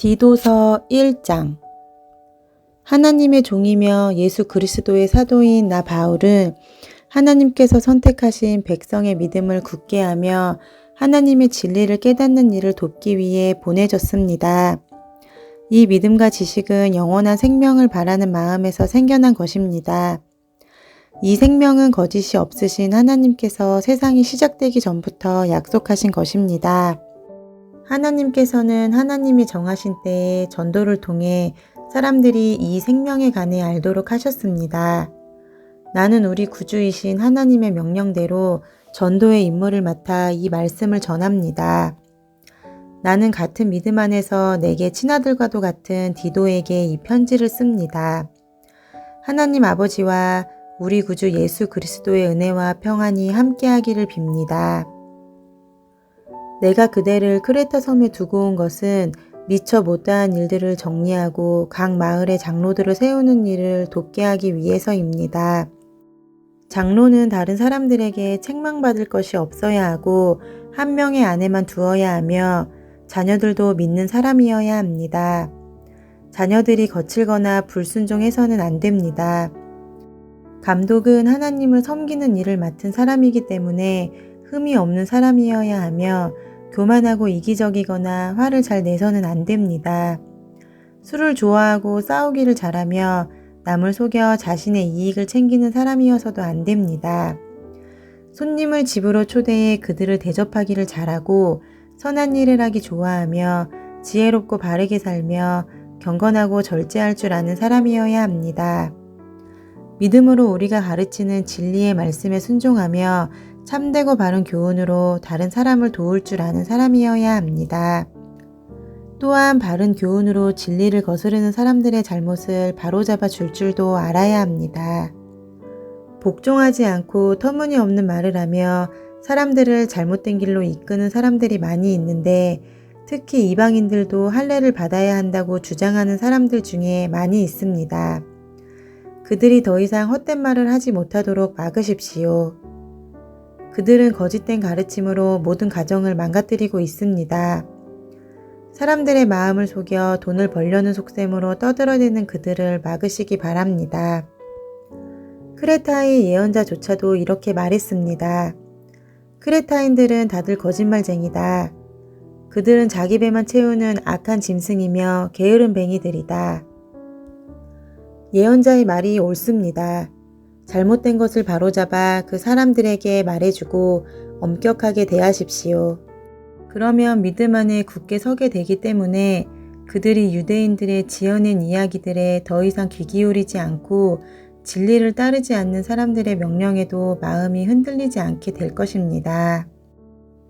디도서 1장. 하나님의 종이며 예수 그리스도의 사도인 나 바울은 하나님께서 선택하신 백성의 믿음을 굳게 하며 하나님의 진리를 깨닫는 일을 돕기 위해 보내졌습니다. 이 믿음과 지식은 영원한 생명을 바라는 마음에서 생겨난 것입니다. 이 생명은 거짓이 없으신 하나님께서 세상이 시작되기 전부터 약속하신 것입니다. 하나님께서는 하나님이 정하신 때에 전도를 통해 사람들이 이 생명에 관해 알도록 하셨습니다. 나는 우리 구주이신 하나님의 명령대로 전도의 임무를 맡아 이 말씀을 전합니다. 나는 같은 믿음 안에서 내게 친아들과도 같은 디도에게 이 편지를 씁니다. 하나님 아버지와 우리 구주 예수 그리스도의 은혜와 평안이 함께하기를 빕니다. 내가 그대를 크레타 섬에 두고 온 것은 미처 못다한 일들을 정리하고 각 마을의 장로들을 세우는 일을 돕게 하기 위해서입니다. 장로는 다른 사람들에게 책망받을 것이 없어야 하고 한 명의 아내만 두어야 하며 자녀들도 믿는 사람이어야 합니다. 자녀들이 거칠거나 불순종해서는 안 됩니다. 감독은 하나님을 섬기는 일을 맡은 사람이기 때문에 흠이 없는 사람이어야 하며 교만하고 이기적이거나 화를 잘 내서는 안 됩니다. 술을 좋아하고 싸우기를 잘하며 남을 속여 자신의 이익을 챙기는 사람이어서도 안 됩니다. 손님을 집으로 초대해 그들을 대접하기를 잘하고 선한 일을 하기 좋아하며 지혜롭고 바르게 살며 경건하고 절제할 줄 아는 사람이어야 합니다. 믿음으로 우리가 가르치는 진리의 말씀에 순종하며 참되고 바른 교훈으로 다른 사람을 도울 줄 아는 사람이어야 합니다. 또한 바른 교훈으로 진리를 거스르는 사람들의 잘못을 바로잡아 줄 줄도 알아야 합니다. 복종하지 않고 터무니없는 말을 하며 사람들을 잘못된 길로 이끄는 사람들이 많이 있는데 특히 이방인들도 할례를 받아야 한다고 주장하는 사람들 중에 많이 있습니다. 그들이 더 이상 헛된 말을 하지 못하도록 막으십시오. 그들은 거짓된 가르침으로 모든 가정을 망가뜨리고 있습니다. 사람들의 마음을 속여 돈을 벌려는 속셈으로 떠들어대는 그들을 막으시기 바랍니다. 크레타의 예언자조차도 이렇게 말했습니다. 크레타인들은 다들 거짓말쟁이다. 그들은 자기 배만 채우는 악한 짐승이며 게으른 뱅이들이다. 예언자의 말이 옳습니다. 잘못된 것을 바로잡아 그 사람들에게 말해주고 엄격하게 대하십시오. 그러면 믿음 안에 굳게 서게 되기 때문에 그들이 유대인들의 지어낸 이야기들에 더 이상 귀 기울이지 않고 진리를 따르지 않는 사람들의 명령에도 마음이 흔들리지 않게 될 것입니다.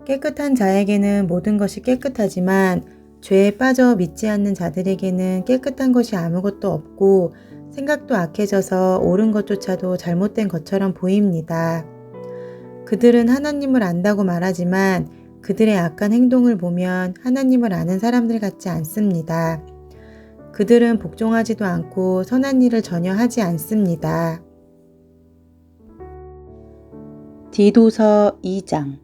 깨끗한 자에게는 모든 것이 깨끗하지만 죄에 빠져 믿지 않는 자들에게는 깨끗한 것이 아무것도 없고 생각도 악해져서 옳은 것조차도 잘못된 것처럼 보입니다. 그들은 하나님을 안다고 말하지만 그들의 악한 행동을 보면 하나님을 아는 사람들 같지 않습니다. 그들은 복종하지도 않고 선한 일을 전혀 하지 않습니다. 디도서 2장.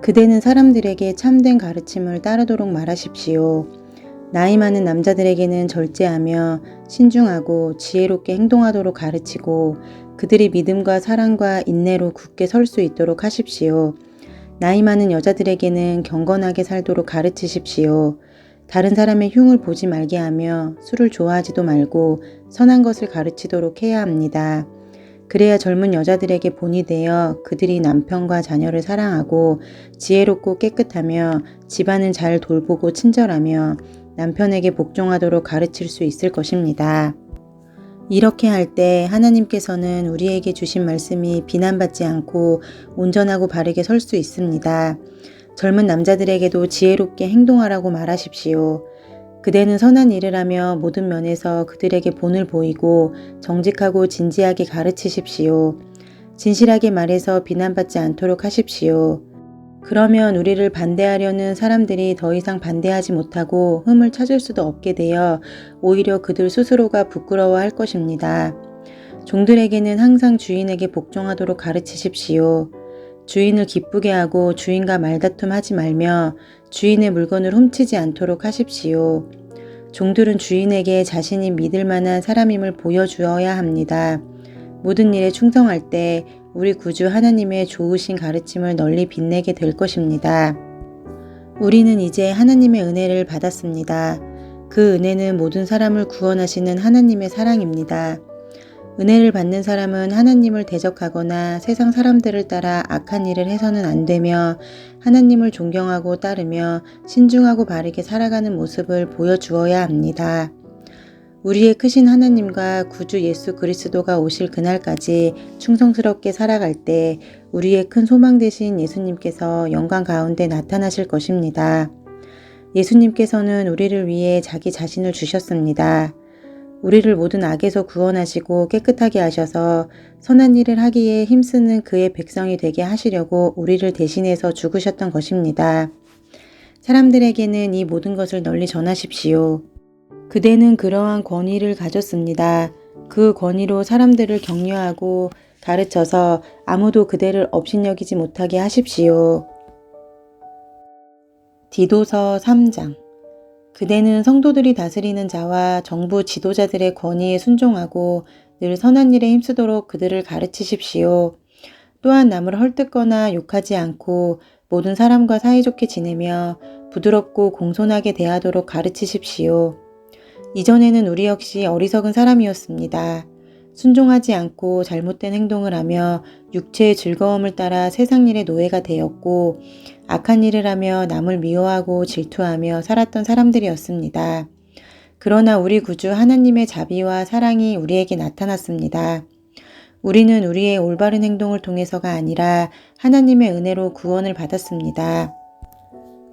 그대는 사람들에게 참된 가르침을 따르도록 말하십시오. 나이 많은 남자들에게는 절제하며 신중하고 지혜롭게 행동하도록 가르치고 그들이 믿음과 사랑과 인내로 굳게 설 수 있도록 하십시오. 나이 많은 여자들에게는 경건하게 살도록 가르치십시오. 다른 사람의 흉을 보지 말게 하며 술을 좋아하지도 말고 선한 것을 가르치도록 해야 합니다. 그래야 젊은 여자들에게 본이 되어 그들이 남편과 자녀를 사랑하고 지혜롭고 깨끗하며 집안을 잘 돌보고 친절하며 남편에게 복종하도록 가르칠 수 있을 것입니다. 이렇게 할 때 하나님께서는 우리에게 주신 말씀이 비난받지 않고 온전하고 바르게 설 수 있습니다. 젊은 남자들에게도 지혜롭게 행동하라고 말하십시오. 그대는 선한 일을 하며 모든 면에서 그들에게 본을 보이고 정직하고 진지하게 가르치십시오. 진실하게 말해서 비난받지 않도록 하십시오. 그러면 우리를 반대하려는 사람들이 더 이상 반대하지 못하고 흠을 찾을 수도 없게 되어 오히려 그들 스스로가 부끄러워할 것입니다. 종들에게는 항상 주인에게 복종하도록 가르치십시오. 주인을 기쁘게 하고 주인과 말다툼하지 말며 주인의 물건을 훔치지 않도록 하십시오. 종들은 주인에게 자신이 믿을 만한 사람임을 보여주어야 합니다. 모든 일에 충성할 때 우리 구주 하나님의 좋으신 가르침을 널리 빛내게 될 것입니다. 우리는 이제 하나님의 은혜를 받았습니다. 그 은혜는 모든 사람을 구원하시는 하나님의 사랑입니다. 은혜를 받는 사람은 하나님을 대적하거나 세상 사람들을 따라 악한 일을 해서는 안 되며 하나님을 존경하고 따르며 신중하고 바르게 살아가는 모습을 보여주어야 합니다. 우리의 크신 하나님과 구주 예수 그리스도가 오실 그날까지 충성스럽게 살아갈 때 우리의 큰 소망 되신 예수님께서 영광 가운데 나타나실 것입니다. 예수님께서는 우리를 위해 자기 자신을 주셨습니다. 우리를 모든 악에서 구원하시고 깨끗하게 하셔서 선한 일을 하기에 힘쓰는 그의 백성이 되게 하시려고 우리를 대신해서 죽으셨던 것입니다. 사람들에게는 이 모든 것을 널리 전하십시오. 그대는 그러한 권위를 가졌습니다. 그 권위로 사람들을 격려하고 가르쳐서 아무도 그대를 업신여기지 못하게 하십시오. 디도서 3장. 그대는 성도들이 다스리는 자와 정부 지도자들의 권위에 순종하고 늘 선한 일에 힘쓰도록 그들을 가르치십시오. 또한 남을 헐뜯거나 욕하지 않고 모든 사람과 사이좋게 지내며 부드럽고 공손하게 대하도록 가르치십시오. 이전에는 우리 역시 어리석은 사람이었습니다. 순종하지 않고 잘못된 행동을 하며 육체의 즐거움을 따라 세상 일의 노예가 되었고 악한 일을 하며 남을 미워하고 질투하며 살았던 사람들이었습니다. 그러나 우리 구주 하나님의 자비와 사랑이 우리에게 나타났습니다. 우리는 우리의 올바른 행동을 통해서가 아니라 하나님의 은혜로 구원을 받았습니다.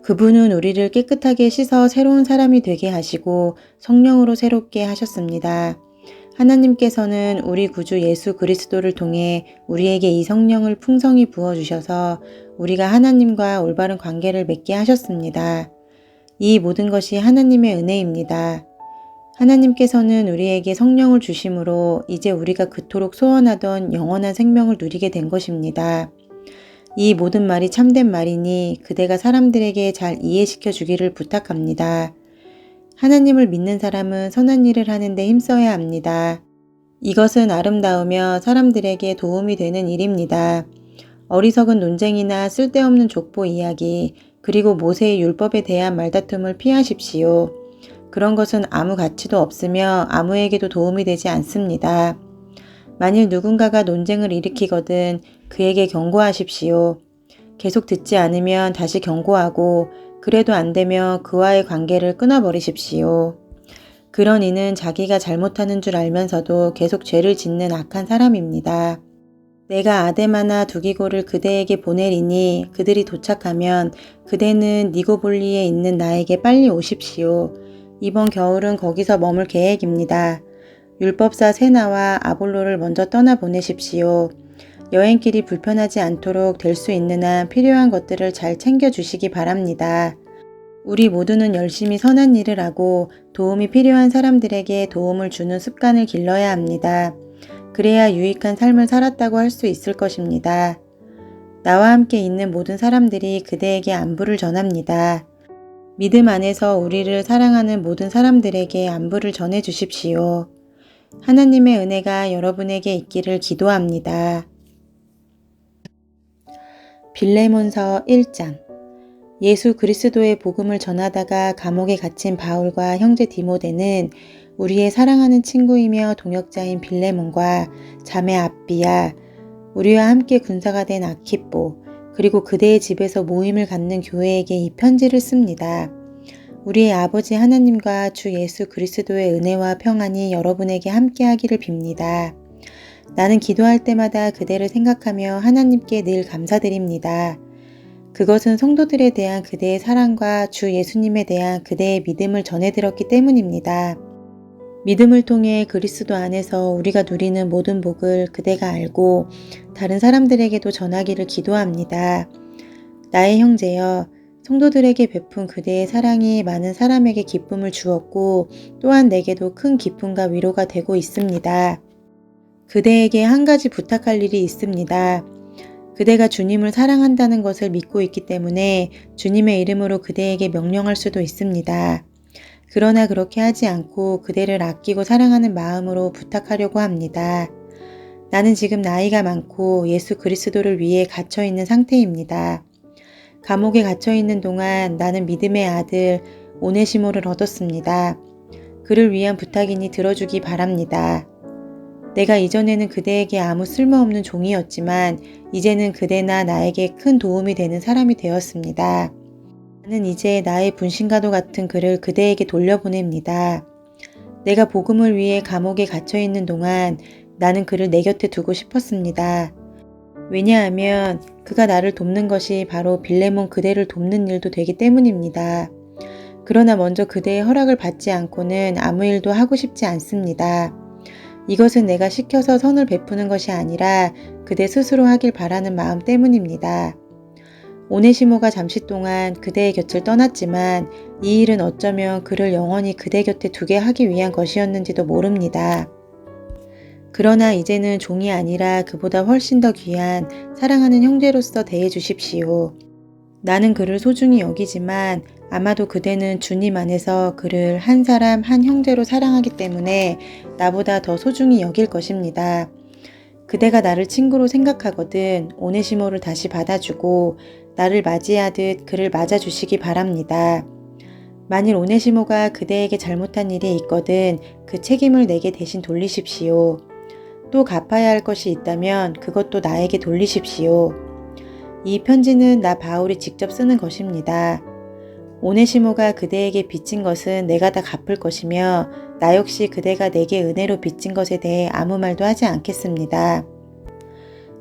그분은 우리를 깨끗하게 씻어 새로운 사람이 되게 하시고 성령으로 새롭게 하셨습니다. 하나님께서는 우리 구주 예수 그리스도를 통해 우리에게 이 성령을 풍성히 부어주셔서 우리가 하나님과 올바른 관계를 맺게 하셨습니다. 이 모든 것이 하나님의 은혜입니다. 하나님께서는 우리에게 성령을 주심으로 이제 우리가 그토록 소원하던 영원한 생명을 누리게 된 것입니다. 이 모든 말이 참된 말이니 그대가 사람들에게 잘 이해시켜 주기를 부탁합니다. 하나님을 믿는 사람은 선한 일을 하는데 힘써야 합니다. 이것은 아름다우며 사람들에게 도움이 되는 일입니다. 어리석은 논쟁이나 쓸데없는 족보 이야기, 그리고 모세의 율법에 대한 말다툼을 피하십시오. 그런 것은 아무 가치도 없으며 아무에게도 도움이 되지 않습니다. 만일 누군가가 논쟁을 일으키거든 그에게 경고하십시오. 계속 듣지 않으면 다시 경고하고 그래도 안 되면 그와의 관계를 끊어버리십시오. 그런 이는 자기가 잘못하는 줄 알면서도 계속 죄를 짓는 악한 사람입니다. 내가 아데마나 두기고를 그대에게 보내리니 그들이 도착하면 그대는 니고볼리에 있는 나에게 빨리 오십시오. 이번 겨울은 거기서 머물 계획입니다. 율법사 세나와 아볼로를 먼저 떠나보내십시오. 여행길이 불편하지 않도록 될 수 있는 한 필요한 것들을 잘 챙겨주시기 바랍니다. 우리 모두는 열심히 선한 일을 하고 도움이 필요한 사람들에게 도움을 주는 습관을 길러야 합니다. 그래야 유익한 삶을 살았다고 할 수 있을 것입니다. 나와 함께 있는 모든 사람들이 그대에게 안부를 전합니다. 믿음 안에서 우리를 사랑하는 모든 사람들에게 안부를 전해 주십시오. 하나님의 은혜가 여러분에게 있기를 기도합니다. 빌레몬서 1장. 예수 그리스도의 복음을 전하다가 감옥에 갇힌 바울과 형제 디모데는 우리의 사랑하는 친구이며 동역자인 빌레몬과 자매 앞비야, 우리와 함께 군사가 된 아키뽀, 그리고 그대의 집에서 모임을 갖는 교회에게 이 편지를 씁니다. 우리의 아버지 하나님과 주 예수 그리스도의 은혜와 평안이 여러분에게 함께하기를 빕니다. 나는 기도할 때마다 그대를 생각하며 하나님께 늘 감사드립니다. 그것은 성도들에 대한 그대의 사랑과 주 예수님에 대한 그대의 믿음을 전해들었기 때문입니다. 믿음을 통해 그리스도 안에서 우리가 누리는 모든 복을 그대가 알고 다른 사람들에게도 전하기를 기도합니다. 나의 형제여, 성도들에게 베푼 그대의 사랑이 많은 사람에게 기쁨을 주었고 또한 내게도 큰 기쁨과 위로가 되고 있습니다. 그대에게 한 가지 부탁할 일이 있습니다. 그대가 주님을 사랑한다는 것을 믿고 있기 때문에 주님의 이름으로 그대에게 명령할 수도 있습니다. 그러나 그렇게 하지 않고 그대를 아끼고 사랑하는 마음으로 부탁하려고 합니다. 나는 지금 나이가 많고 예수 그리스도를 위해 갇혀 있는 상태입니다. 감옥에 갇혀 있는 동안 나는 믿음의 아들 오네시모를 얻었습니다. 그를 위한 부탁이니 들어주기 바랍니다. 내가 이전에는 그대에게 아무 쓸모없는 종이었지만 이제는 그대나 나에게 큰 도움이 되는 사람이 되었습니다. 나는 이제 나의 분신과도 같은 그를 그대에게 돌려보냅니다. 내가 복음을 위해 감옥에 갇혀 있는 동안 나는 그를 내 곁에 두고 싶었습니다. 왜냐하면 그가 나를 돕는 것이 바로 빌레몬 그대를 돕는 일도 되기 때문입니다. 그러나 먼저 그대의 허락을 받지 않고는 아무 일도 하고 싶지 않습니다. 이것은 내가 시켜서 선을 베푸는 것이 아니라 그대 스스로 하길 바라는 마음 때문입니다. 오네시모가 잠시 동안 그대의 곁을 떠났지만 이 일은 어쩌면 그를 영원히 그대 곁에 두게 하기 위한 것이었는지도 모릅니다. 그러나 이제는 종이 아니라 그보다 훨씬 더 귀한 사랑하는 형제로서 대해 주십시오. 나는 그를 소중히 여기지만 아마도 그대는 주님 안에서 그를 한 사람 한 형제로 사랑하기 때문에 나보다 더 소중히 여길 것입니다. 그대가 나를 친구로 생각하거든 오네시모를 다시 받아주고 나를 맞이하듯 그를 맞아주시기 바랍니다. 만일 오네시모가 그대에게 잘못한 일이 있거든 그 책임을 내게 대신 돌리십시오. 또 갚아야 할 것이 있다면 그것도 나에게 돌리십시오. 이 편지는 나 바울이 직접 쓰는 것입니다. 오네시모가 그대에게 빚진 것은 내가 다 갚을 것이며 나 역시 그대가 내게 은혜로 빚진 것에 대해 아무 말도 하지 않겠습니다.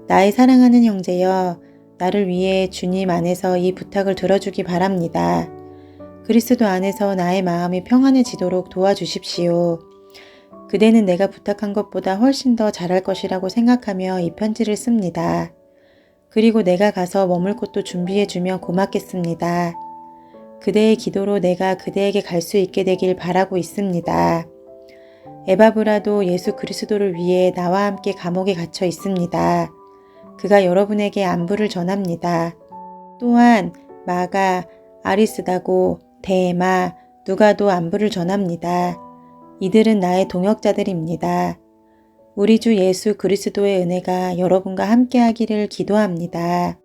나의 사랑하는 형제여, 나를 위해 주님 안에서 이 부탁을 들어주기 바랍니다. 그리스도 안에서 나의 마음이 평안해지도록 도와주십시오. 그대는 내가 부탁한 것보다 훨씬 더 잘할 것이라고 생각하며 이 편지를 씁니다. 그리고 내가 가서 머물 곳도 준비해주면 고맙겠습니다. 그대의 기도로 내가 그대에게 갈 수 있게 되길 바라고 있습니다. 에바브라도 예수 그리스도를 위해 나와 함께 감옥에 갇혀 있습니다. 그가 여러분에게 안부를 전합니다. 또한 마가, 아리스다고, 데마, 누가도 안부를 전합니다. 이들은 나의 동역자들입니다. 우리 주 예수 그리스도의 은혜가 여러분과 함께하기를 기도합니다.